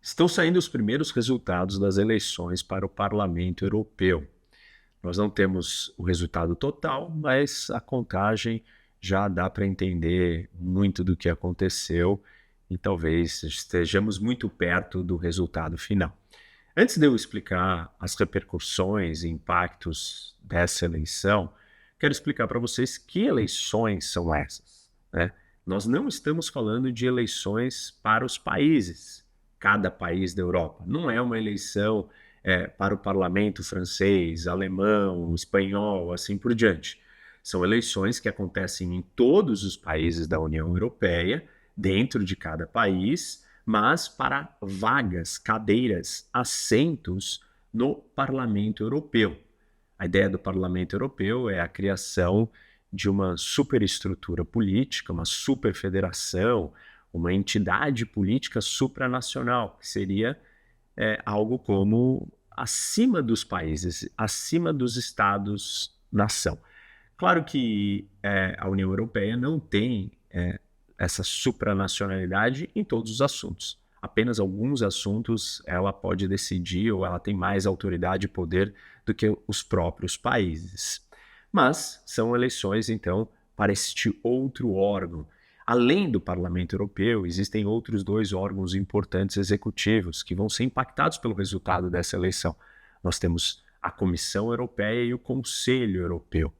Estão saindo os primeiros resultados das eleições para o Parlamento Europeu. Nós não temos o resultado total, mas a contagem já dá para entender muito do que aconteceu e talvez estejamos muito perto do resultado final. Antes de eu explicar as repercussões e impactos dessa eleição, quero explicar para vocês que eleições são essas, né? Nós não estamos falando de eleições para os países, cada país da Europa. Não é uma eleição para o parlamento francês, alemão, espanhol, assim por diante. São eleições que acontecem em todos os países da União Europeia, dentro de cada país, mas para vagas, cadeiras, assentos no Parlamento Europeu. A ideia do Parlamento Europeu é a criação de uma superestrutura política, uma superfederação, uma entidade política supranacional, que seria algo como acima dos países, acima dos Estados-nação. Claro que a União Europeia não tem essa supranacionalidade em todos os assuntos. Apenas alguns assuntos ela pode decidir ou ela tem mais autoridade e poder do que os próprios países. Mas são eleições, então, para este outro órgão. Além do Parlamento Europeu, existem outros dois órgãos importantes executivos que vão ser impactados pelo resultado dessa eleição. Nós temos a Comissão Europeia e o Conselho Europeu.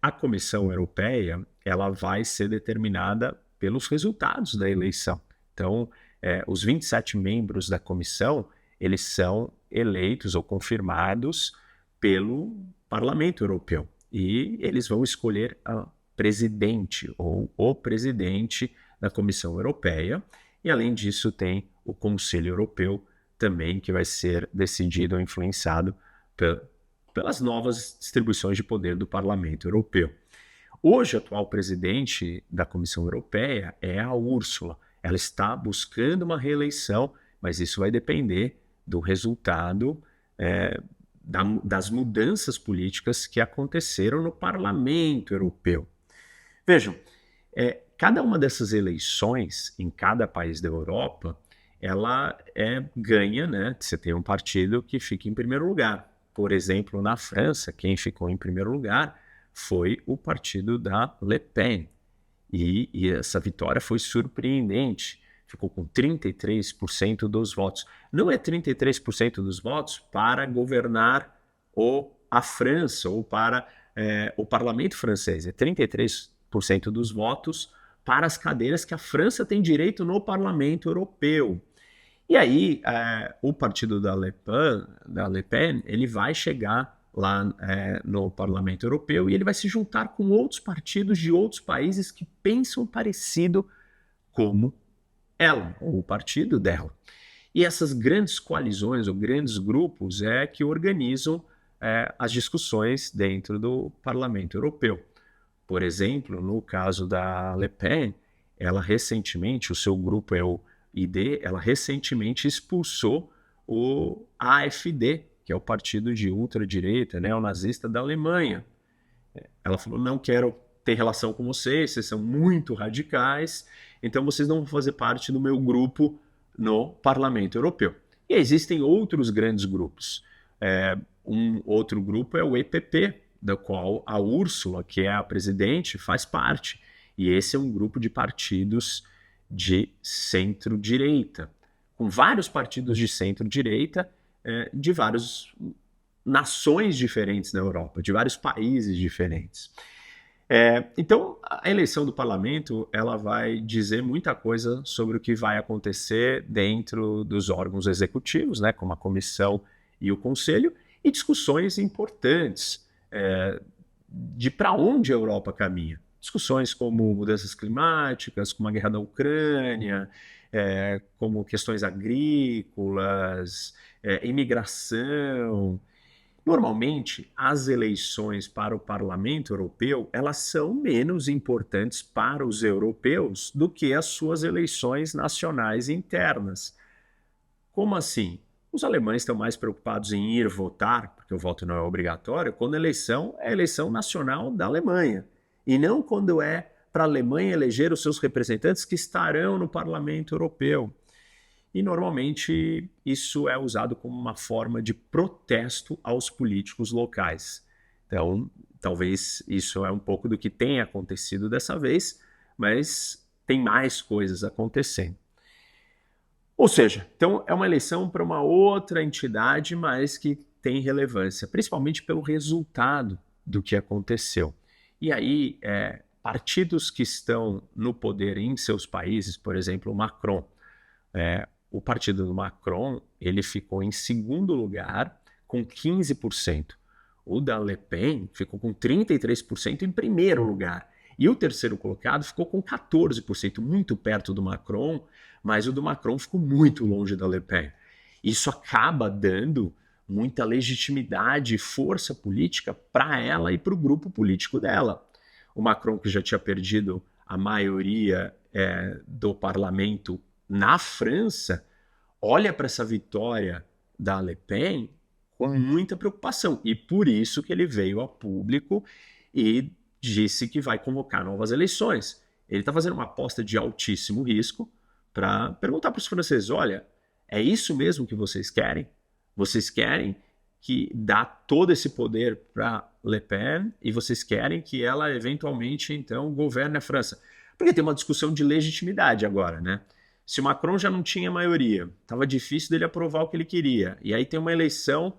A Comissão Europeia ela vai ser determinada pelos resultados da eleição. Então, os 27 membros da comissão, eles são eleitos ou confirmados pelo Parlamento Europeu. E eles vão escolher a presidente ou o presidente da Comissão Europeia. E, além disso, tem o Conselho Europeu também, que vai ser decidido ou influenciado pelas novas distribuições de poder do Parlamento Europeu. Hoje, a atual presidente da Comissão Europeia é a Ursula. Ela está buscando uma reeleição, mas isso vai depender do resultado das mudanças políticas que aconteceram no Parlamento Europeu. Vejam, cada uma dessas eleições em cada país da Europa, ela ganha, né? Você tem um partido que fica em primeiro lugar. Por exemplo, na França, quem ficou em primeiro lugar foi o partido da Le Pen. E essa vitória foi surpreendente. Ficou com 33% dos votos. Não é 33% dos votos para governar a França ou para o parlamento francês. É 33% dos votos para as cadeiras que a França tem direito no Parlamento Europeu. E aí, o partido da Le Pen, ele vai chegar lá no Parlamento Europeu e ele vai se juntar com outros partidos de outros países que pensam parecido como ela, ou o partido dela. E essas grandes coalizões ou grandes grupos que organizam as discussões dentro do Parlamento Europeu. Por exemplo, no caso da Le Pen, ela recentemente, o seu grupo é o ID, ela recentemente expulsou o AfD, que é o partido de ultradireita, neonazista da Alemanha. Ela falou, não quero ter relação com vocês são muito radicais, então vocês não vão fazer parte do meu grupo no Parlamento Europeu. E existem outros grandes grupos. Um outro grupo é o EPP, da qual a Ursula, que é a presidente, faz parte. E esse é um grupo de partidos de centro-direita, com vários partidos de centro-direita de várias nações diferentes na Europa, de vários países diferentes. Então, a eleição do parlamento ela vai dizer muita coisa sobre o que vai acontecer dentro dos órgãos executivos, né, como a comissão e o conselho, e discussões importantes de para onde a Europa caminha. Discussões como mudanças climáticas, como a guerra da Ucrânia, como questões agrícolas, imigração. Normalmente, as eleições para o Parlamento Europeu, elas são menos importantes para os europeus do que as suas eleições nacionais internas. Como assim? Os alemães estão mais preocupados em ir votar, porque o voto não é obrigatório, quando a eleição é a eleição nacional da Alemanha. E não quando é para a Alemanha eleger os seus representantes que estarão no Parlamento Europeu. e normalmente isso é usado como uma forma de protesto aos políticos locais. Então, talvez isso é um pouco do que tem acontecido dessa vez, mas tem mais coisas acontecendo. Ou seja, então é uma eleição para uma outra entidade, mas que tem relevância, principalmente pelo resultado do que aconteceu. E aí, partidos que estão no poder em seus países, por exemplo, o Macron, o partido do Macron, ele ficou em segundo lugar com 15%. O da Le Pen ficou com 33% em primeiro lugar. E o terceiro colocado ficou com 14%, muito perto do Macron, mas o do Macron ficou muito longe da Le Pen. Isso acaba dando muita legitimidade e força política para ela e para o grupo político dela. O Macron, que já tinha perdido a maioria do parlamento na França, olha para essa vitória da Le Pen com muita preocupação. E por isso que ele veio a público e disse que vai convocar novas eleições. Ele está fazendo uma aposta de altíssimo risco para perguntar para os franceses, olha, é isso mesmo que vocês querem? Vocês querem que dá todo esse poder para Le Pen e vocês querem que ela eventualmente então governe a França? Porque tem uma discussão de legitimidade agora, né? Se o Macron já não tinha maioria, estava difícil dele aprovar o que ele queria. E aí tem uma eleição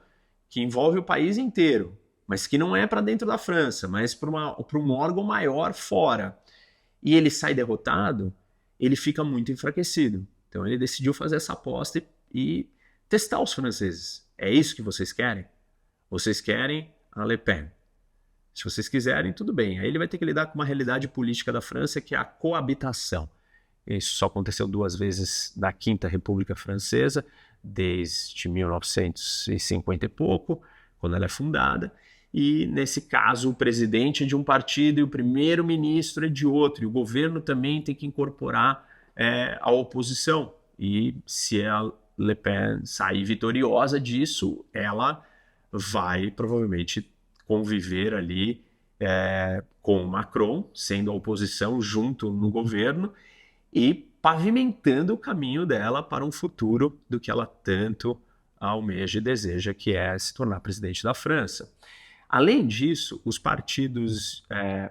que envolve o país inteiro, mas que não é para dentro da França, mas para um órgão maior fora. E ele sai derrotado, ele fica muito enfraquecido. Então ele decidiu fazer essa aposta e testar os franceses. É isso que vocês querem? Vocês querem a Le Pen. Se vocês quiserem, tudo bem. Aí ele vai ter que lidar com uma realidade política da França, que é a coabitação. Isso só aconteceu 2 vezes na Quinta República Francesa, desde 1950 e pouco, quando ela é fundada. E, nesse caso, o presidente é de um partido e o primeiro-ministro é de outro. E o governo também tem que incorporar a oposição. E se a Le Pen sair vitoriosa disso, ela vai provavelmente conviver ali com o Macron, sendo a oposição junto no governo, e pavimentando o caminho dela para um futuro do que ela tanto almeja e deseja, que é se tornar presidente da França. Além disso, os partidos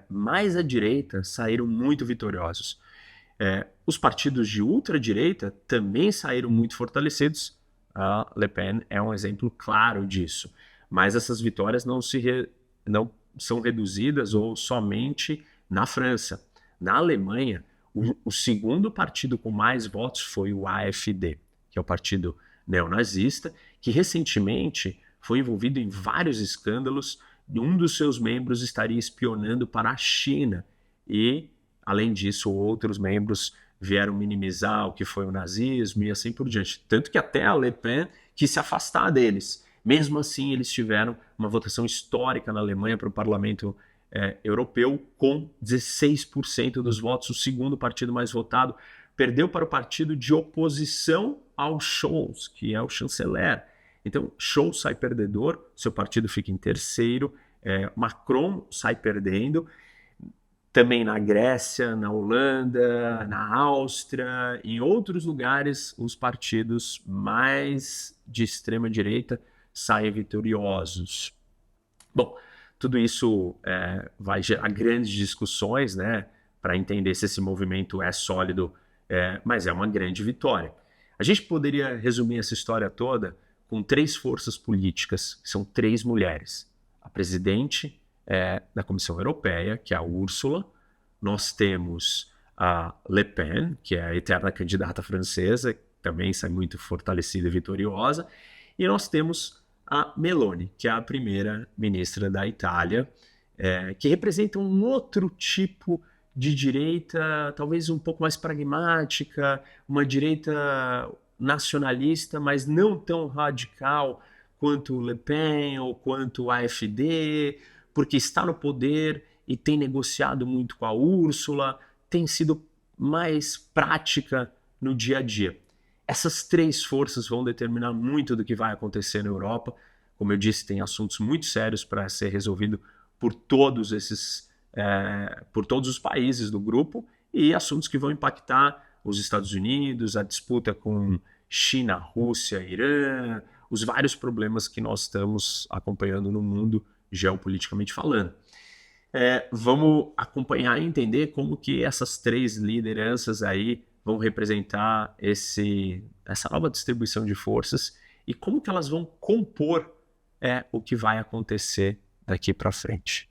mais à direita saíram muito vitoriosos. Os partidos de ultradireita também saíram muito fortalecidos. A Le Pen é um exemplo claro disso. Mas essas vitórias não são reduzidas ou somente na França. Na Alemanha, o segundo partido com mais votos foi o AfD, que é o partido neonazista, que recentemente foi envolvido em vários escândalos. Um dos seus membros estaria espionando para a China e, além disso, outros membros vieram minimizar o que foi o nazismo e assim por diante. Tanto que até a Le Pen quis se afastar deles. Mesmo assim, eles tiveram uma votação histórica na Alemanha para o parlamento europeu com 16% dos votos, o segundo partido mais votado. Perdeu para o partido de oposição ao Scholz, que é o chanceler. Então, Scholz sai perdedor, seu partido fica em terceiro, Macron sai perdendo. Também na Grécia, na Holanda, na Áustria, em outros lugares, os partidos mais de extrema direita saem vitoriosos. Bom, tudo isso vai gerar grandes discussões, né, para entender se esse movimento é sólido, mas é uma grande vitória. A gente poderia resumir essa história toda com 3 forças políticas, que são 3 mulheres. A presidente da Comissão Europeia, que é a Ursula. Nós temos a Le Pen, que é a eterna candidata francesa, que também sai muito fortalecida e vitoriosa. E nós temos a Meloni, que é a primeira ministra da Itália, que representa um outro tipo de direita, talvez um pouco mais pragmática, uma direita nacionalista, mas não tão radical quanto Le Pen ou quanto a AfD, porque está no poder e tem negociado muito com a Úrsula, tem sido mais prática no dia a dia. Essas 3 forças vão determinar muito do que vai acontecer na Europa. Como eu disse, tem assuntos muito sérios para ser resolvido por todos os países do grupo e assuntos que vão impactar os Estados Unidos, a disputa com China, Rússia, Irã, os vários problemas que nós estamos acompanhando no mundo, geopoliticamente falando. Vamos acompanhar e entender como que essas três lideranças aí vão representar essa nova distribuição de forças e como que elas vão compor o que vai acontecer daqui para frente.